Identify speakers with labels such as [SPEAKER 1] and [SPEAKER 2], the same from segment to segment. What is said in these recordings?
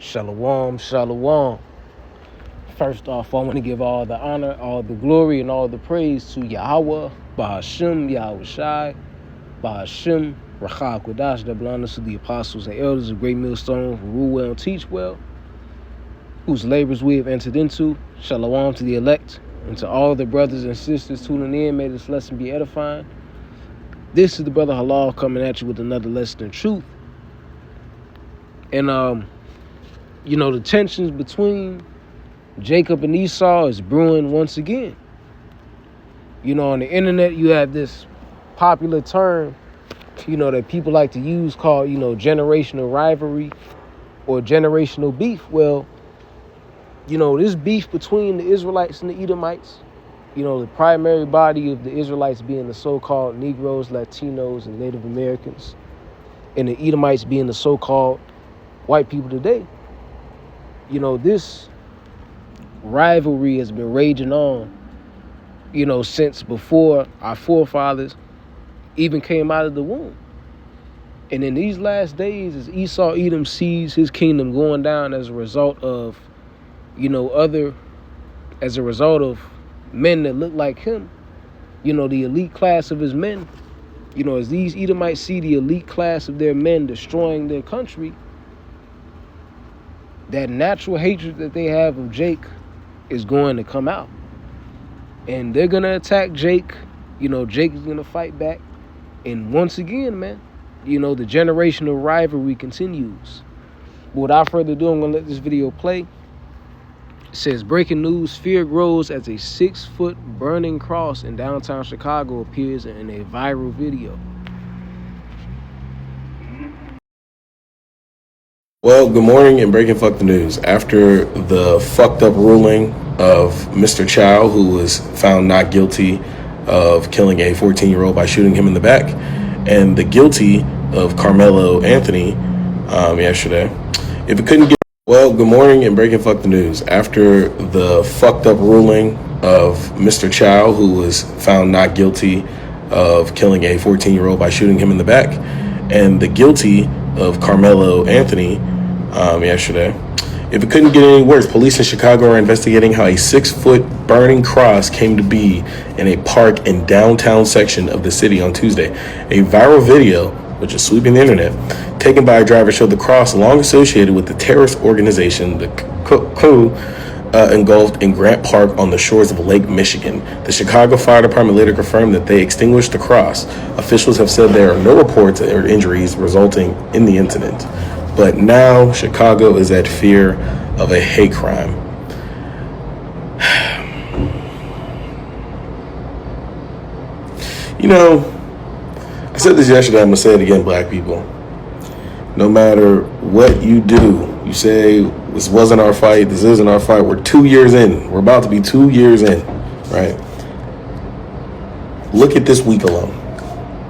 [SPEAKER 1] Shalom, shalom. First off, I want to give all the honor, all the glory, and all the praise to Yahweh, Bahashim, Yahweh Shai, Bahashim, Rachah Kodash, double honors to the apostles and elders of Great Millstone who rule well and teach well, whose labors we have entered into. Shalom to the elect, and to all the brothers and sisters tuning in. May this lesson be edifying. This is the brother Halal coming at you with another lesson in truth. And, the tensions between Jacob and Esau is brewing once again. On the internet, you have this popular term, that people like to use called, generational rivalry or generational beef. Well, this beef between the Israelites and the Edomites, the primary body of the Israelites being the so-called Negroes, Latinos, and Native Americans, and the Edomites being the so-called white people today. This rivalry has been raging on, since before our forefathers even came out of the womb. And in these last days, as Esau Edom sees his kingdom going down as a result of, men that look like him, the elite class of his men, as these Edomites see the elite class of their men destroying their country, that natural hatred that they have of Jake is going to come out. And they're going to attack Jake. Jake is going to fight back. And once again, man, the generational rivalry continues. But without further ado, I'm going to let this video play. It says, breaking news, fear grows as a 6-foot burning cross in downtown Chicago appears in a viral video.
[SPEAKER 2] Well, good morning and breaking fuck the news. After the fucked up ruling of Mr. Chow, who was found not guilty of killing a 14-year-old by shooting him in the back, and the guilty of Carmelo Anthony yesterday, if it couldn't get... Well, good morning and breaking fuck the news. After the fucked up ruling of Mr. Chow, who was found not guilty of killing a 14-year-old by shooting him in the back, and the guilty of Carmelo Anthony yesterday. If it couldn't get any worse, police in Chicago are investigating how a 6-foot burning cross came to be in a park in downtown section of the city on Tuesday. A viral video, which is sweeping the internet, taken by a driver showed the cross long associated with the terrorist organization, the coup, engulfed in Grant Park on the shores of Lake Michigan. The Chicago Fire Department later confirmed that they extinguished the cross. Officials have said there are no reports or injuries resulting in the incident. But now Chicago is at fear of a hate crime. I said this yesterday, I'm going to say it again, black people. No matter what you do, you say, this wasn't our fight, this isn't our fight. We're 2 years in. We're about to be 2 years in, right? Look at this week alone.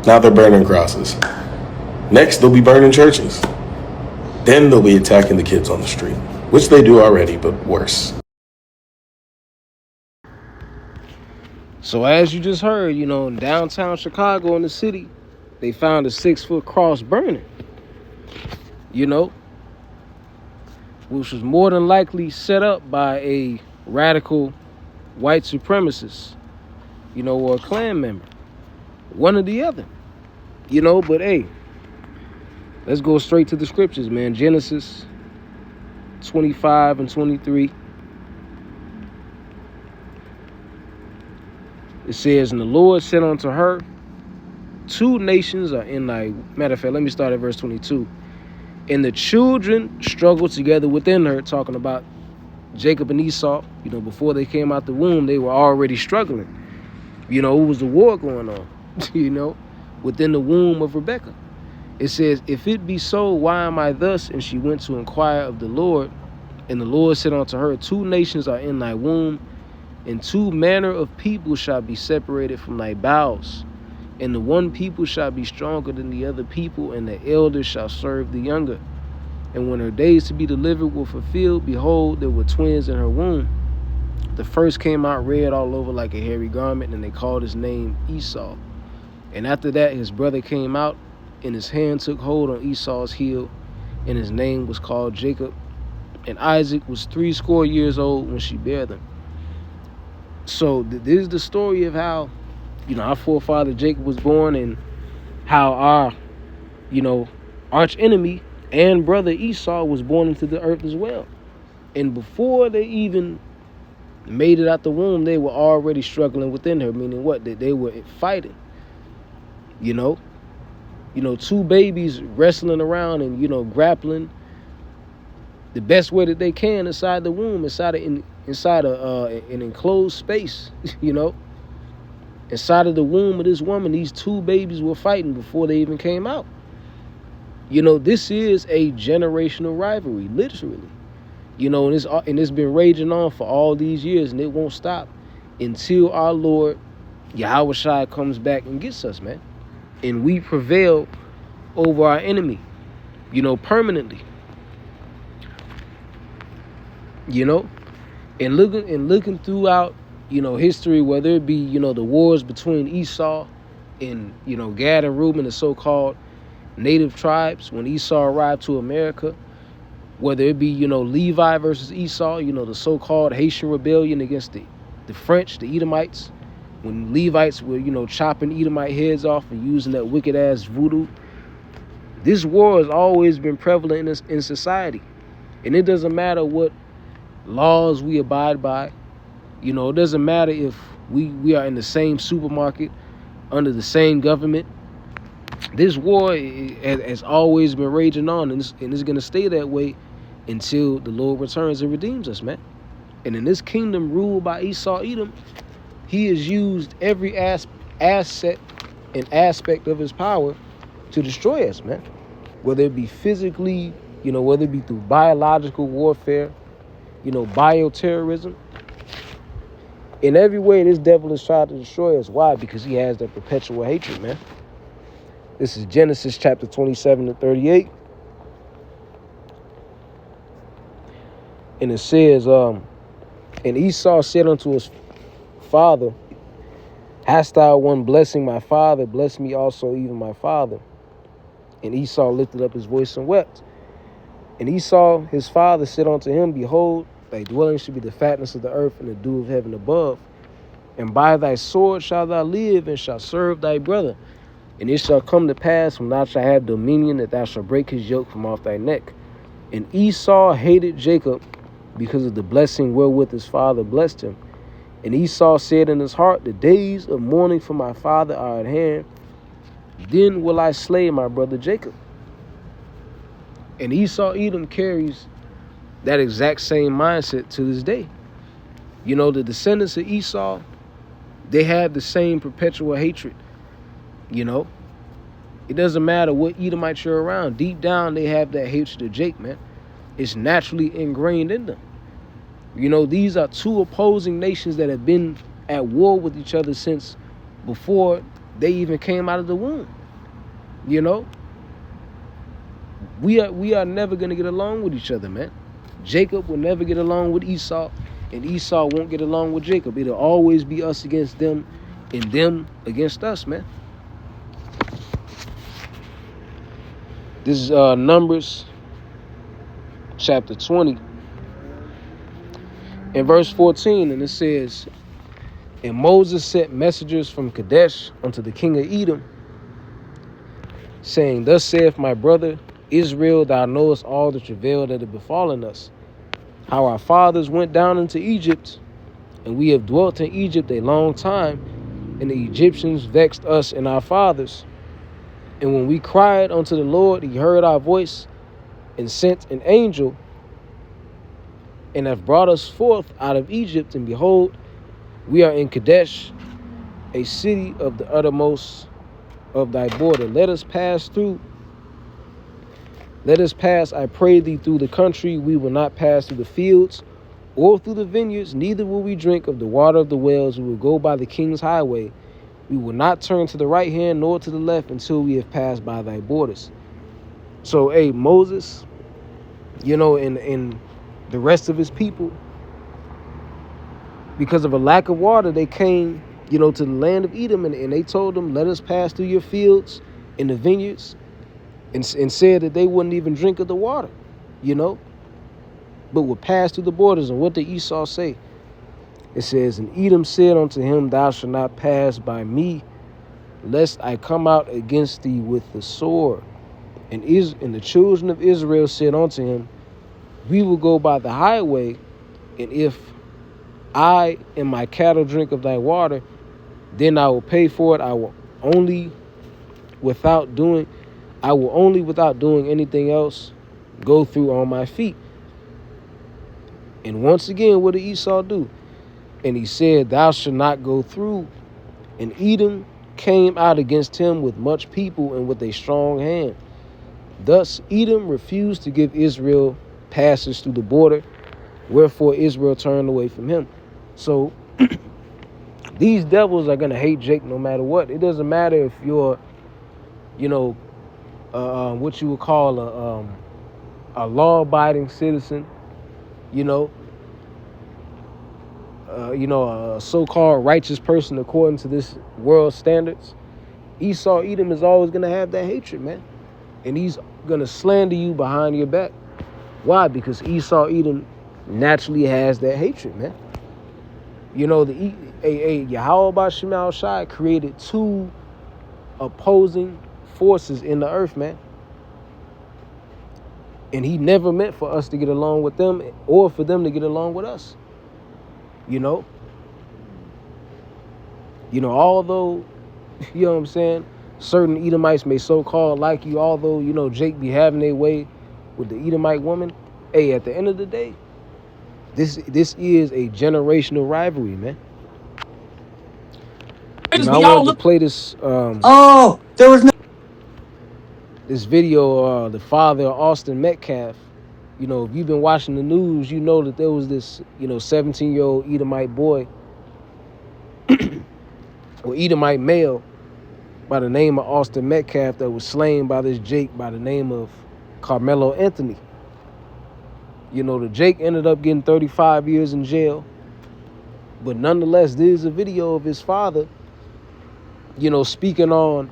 [SPEAKER 2] Now they're burning crosses. Next, they'll be burning churches. Then they'll be attacking the kids on the street, which they do already, but worse.
[SPEAKER 1] So as you just heard, in downtown Chicago in the city, they found a 6-foot cross burning, which was more than likely set up by a radical white supremacist, or a Klan member, one or the other, but hey, let's go straight to the scriptures, man. Genesis 25 and 23. It says, and the Lord said unto her, 2 nations are in thy... Matter of fact, let me start at verse 22. And the children struggled together within her, talking about Jacob and Esau. Before they came out the womb, they were already struggling. It was the war going on, within the womb of Rebekah. It says, if it be so, why am I thus? And she went to inquire of the Lord. And the Lord said unto her, 2 nations are in thy womb, and 2 manner of people shall be separated from thy bowels. And the one people shall be stronger than the other people, and the elder shall serve the younger. And when her days to be delivered were fulfilled, behold, there were twins in her womb. The first came out red all over like a hairy garment, and they called his name Esau. And after that his brother came out, and his hand took hold on Esau's heel, and his name was called Jacob. and Isaac was 80 old when she bare them. So this is the story of how, our forefather Jacob was born, and how our, arch enemy and brother Esau was born into the earth as well. And before they even made it out the womb, they were already struggling within her, meaning what? That they were fighting. Two babies wrestling around and, grappling the best way that they can inside the womb, inside an enclosed space, Inside of the womb of this woman, these two babies were fighting before they even came out. This is a generational rivalry, literally. And it's been raging on for all these years, and it won't stop until our Lord Yahweh Shai comes back and gets us, man. And we prevail over our enemy, permanently. And looking throughout, history, whether it be, the wars between Esau and, Gad and Reuben, the so-called native tribes, when Esau arrived to America, whether it be, Levi versus Esau, the so-called Haitian rebellion against the French, the Edomites, when Levites were, chopping Edomite heads off and using that wicked-ass voodoo. This war has always been prevalent in society. And it doesn't matter what laws we abide by. It doesn't matter if we are in the same supermarket, under the same government. This war has always been raging on, and it's going to stay that way until the Lord returns and redeems us, man. And in this kingdom ruled by Esau Edom, he has used every asset and aspect of his power to destroy us, man. Whether it be physically, whether it be through biological warfare, bioterrorism. In every way, this devil is trying to destroy us. Why? Because he has that perpetual hatred, man. This is Genesis chapter 27-38. And it says, and Esau said unto his father, hast thou one blessing my father? Bless me also, even my father. And Esau lifted up his voice and wept. And Esau, his father, said unto him, behold, thy dwelling should be the fatness of the earth and the dew of heaven above. And by thy sword shalt thou live, and shalt serve thy brother. And it shall come to pass, when thou shalt have dominion, that thou shalt break his yoke from off thy neck. And Esau hated Jacob because of the blessing wherewith his father blessed him. And Esau said in his heart, the days of mourning for my father are at hand. Then will I slay my brother Jacob. And Esau Edom carries that exact same mindset to this day. The descendants of Esau, they have the same perpetual hatred. It doesn't matter what Edomites you're around. Deep down, they have that hatred of Jacob, man. It's naturally ingrained in them. These are two opposing nations that have been at war with each other since before they even came out of the womb. We are never going to get along with each other, man. Jacob will never get along with Esau, and Esau won't get along with Jacob. It'll always be us against them and them against us, man. This is Numbers chapter 20 and verse 14, and it says, and Moses sent messengers from Kadesh unto the king of Edom, saying, thus saith my brother Israel, thou knowest all the travail that had befallen us, how our fathers went down into Egypt, and we have dwelt in Egypt a long time, and the Egyptians vexed us and our fathers. And when we cried unto the Lord, he heard our voice, and sent an angel, and have brought us forth out of Egypt. And behold, we are in Kadesh, a city of the uttermost of thy border. Let us pass, I pray thee, through the country. We will not pass through the fields or through the vineyards, neither will we drink of the water of the wells. We will go by the king's highway. We will not turn to the right hand nor to the left until we have passed by thy borders. So, Moses, and the rest of his people, because of a lack of water, they came, to the land of Edom, and they told them, let us pass through your fields and the vineyards, and said that they wouldn't even drink of the water, but will pass through the borders. And what did Esau say? It says, and Edom said unto him, thou shalt not pass by me, lest I come out against thee with the sword. And the children of Israel said unto him, we will go by the highway, and if I and my cattle drink of thy water, then I will pay for it. I will only without doing anything else go through on my feet. And once again, what did Esau do? And he said, thou shalt not go through. And Edom came out against him with much people and with a strong hand. Thus Edom refused to give Israel passage through the border, wherefore Israel turned away from him. So these devils are going to hate Jake no matter what. It doesn't matter if you're, what you would call a law-abiding citizen, a so-called righteous person according to this world standards. Esau, Edom is always going to have that hatred, man. And he's going to slander you behind your back. Why? Because Esau, Edom naturally has that hatred, man. Yahweh Ba'Shem Shai created two opposing forces in the earth, man. And he never meant for us to get along with them or for them to get along with us. Although, you know what I'm saying, certain Edomites may so-called like you, although, Jake be having their way with the Edomite woman, hey, at the end of the day, this is a generational rivalry, man. I wanted to play this this video, the father of Austin Metcalf. If you've been watching the news, you know that there was this, 17-year-old Edomite boy or Edomite male by the name of Austin Metcalf that was slain by this Jake by the name of Carmelo Anthony. The Jake ended up getting 35 years in jail. But nonetheless, there's a video of his father, speaking on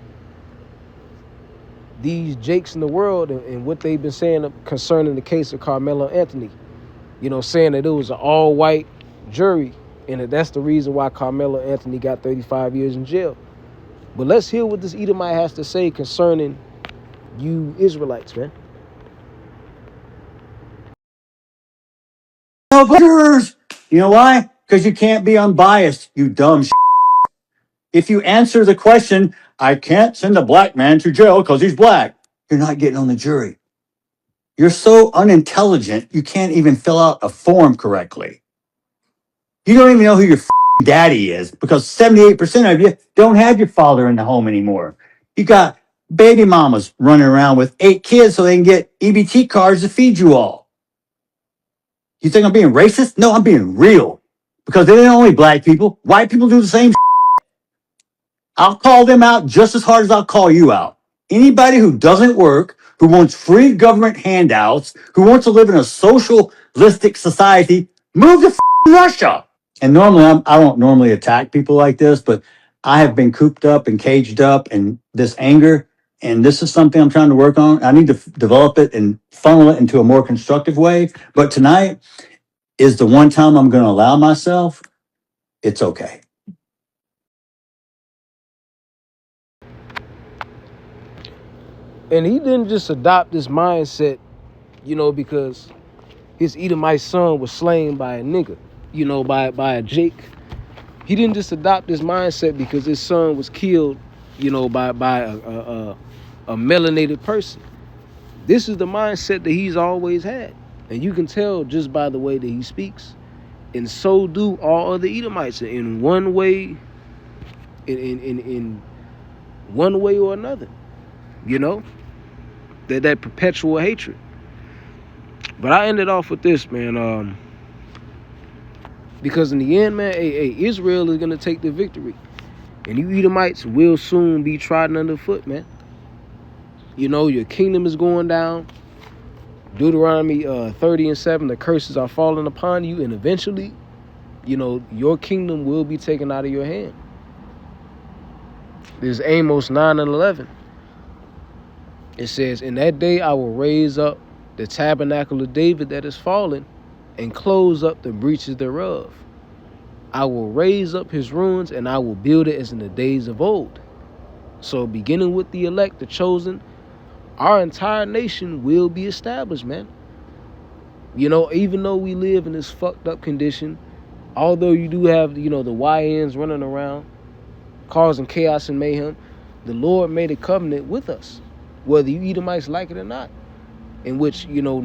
[SPEAKER 1] these Jakes in the world and what they've been saying concerning the case of Carmelo Anthony. Saying that it was an all-white jury and that's the reason why Carmelo Anthony got 35 years in jail. But let's hear what this Edomite has to say concerning you Israelites, man.
[SPEAKER 3] Jurors. You know why? Because you can't be unbiased, you dumb If you answer the question, I can't send a black man to jail because he's black, you're not getting on the jury. You're so unintelligent, you can't even fill out a form correctly. You don't even know who your daddy is because 78% of you don't have your father in the home anymore. You got baby mamas running around with 8 kids so they can get EBT cards to feed you all. You think I'm being racist? No, I'm being real. Because they ain't only black people. White people do the same. I'll call them out just as hard as I'll call you out. Anybody who doesn't work, who wants free government handouts, who wants to live in a socialistic society, move to Russia. And normally, I don't normally attack people like this, but I have been cooped up and caged up in this anger. And this is something I'm trying to work on. I need to develop it and funnel it into a more constructive way. But tonight is the one time I'm going to allow myself. It's okay.
[SPEAKER 1] And he didn't just adopt this mindset, because his Edomite son was slain by a nigga, by a Jake. He didn't just adopt this mindset because his son was killed, by a melanated person. This is the mindset that he's always had. And you can tell just by the way that he speaks. And so do all other Edomites in one way, in one way or another. That perpetual hatred. But I ended off with this, man. Because in the end, man, Israel is gonna take the victory, and you Edomites will soon be trodden underfoot, man. Your kingdom is going down. Deuteronomy 30:7, the curses are falling upon you, and eventually, your kingdom will be taken out of your hand. There's Amos 9:11. It says, in that day I will raise up the tabernacle of David that is fallen, and close up the breaches thereof. I will raise up his ruins, and I will build it as in the days of old. So beginning with the elect, the chosen, our entire nation will be established, man. You know, even though we live in this fucked up condition, although you do have, you know, the YNs running around causing chaos and mayhem, the Lord made a covenant with us, whether you Edomites like it or not, in which, you know,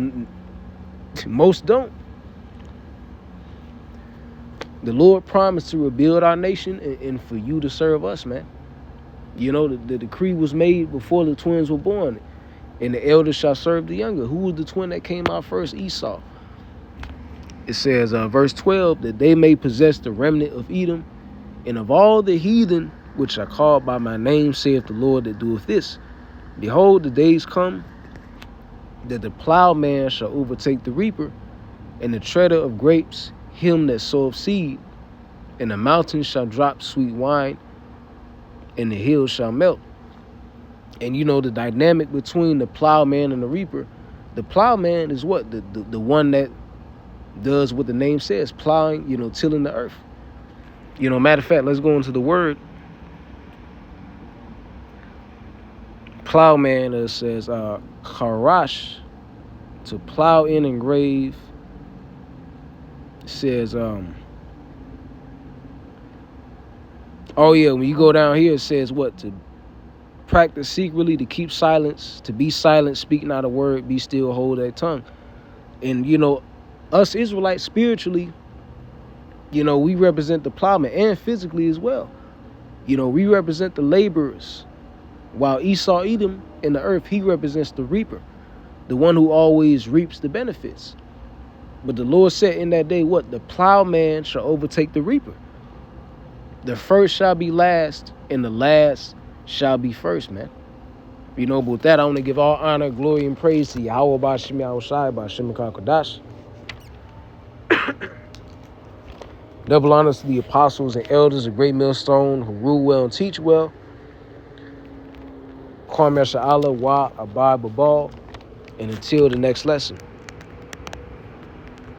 [SPEAKER 1] most don't. The Lord promised to rebuild our nation and for you to serve us, man. You know, the decree was made before the twins were born, and the elder shall serve the younger. Who was the twin that came out first? Esau. It says, verse 12, that they may possess the remnant of Edom, and of all the heathen which are called by my name, saith the Lord that doeth this. Behold, the days come that the plowman shall overtake the reaper, and the treader of grapes him that soweth seed, and the mountains shall drop sweet wine, and the hills shall melt. And you know the dynamic between the plowman and the reaper. The plowman is what? The one that does what the name says, plowing, you know, tilling the earth. You know, matter of fact, let's go into the word. Plowman, it says, karash, to plow in and grave. It says, oh yeah, when you go down here, it says what? To practice secretly, to keep silence, to be silent, speak not a word, be still, hold that tongue. And, you know, us Israelites spiritually, you know, we represent the plowman, and physically as well. You know, we represent the laborers. While Esau, Edom, in the earth, he represents the reaper, the one who always reaps the benefits. But the Lord said in that day, what? The plowman shall overtake the reaper. The first shall be last, and the last shall be first, man. You know, but with that, I want to give all honor, glory, and praise to Yahweh, Ba'ashem Yahushai, Ba'ashem Kodash. Double honors to the apostles and elders, a great millstone who rule well and teach well. Kwame Sha'ala, Wa Abad Babal. And until the next lesson.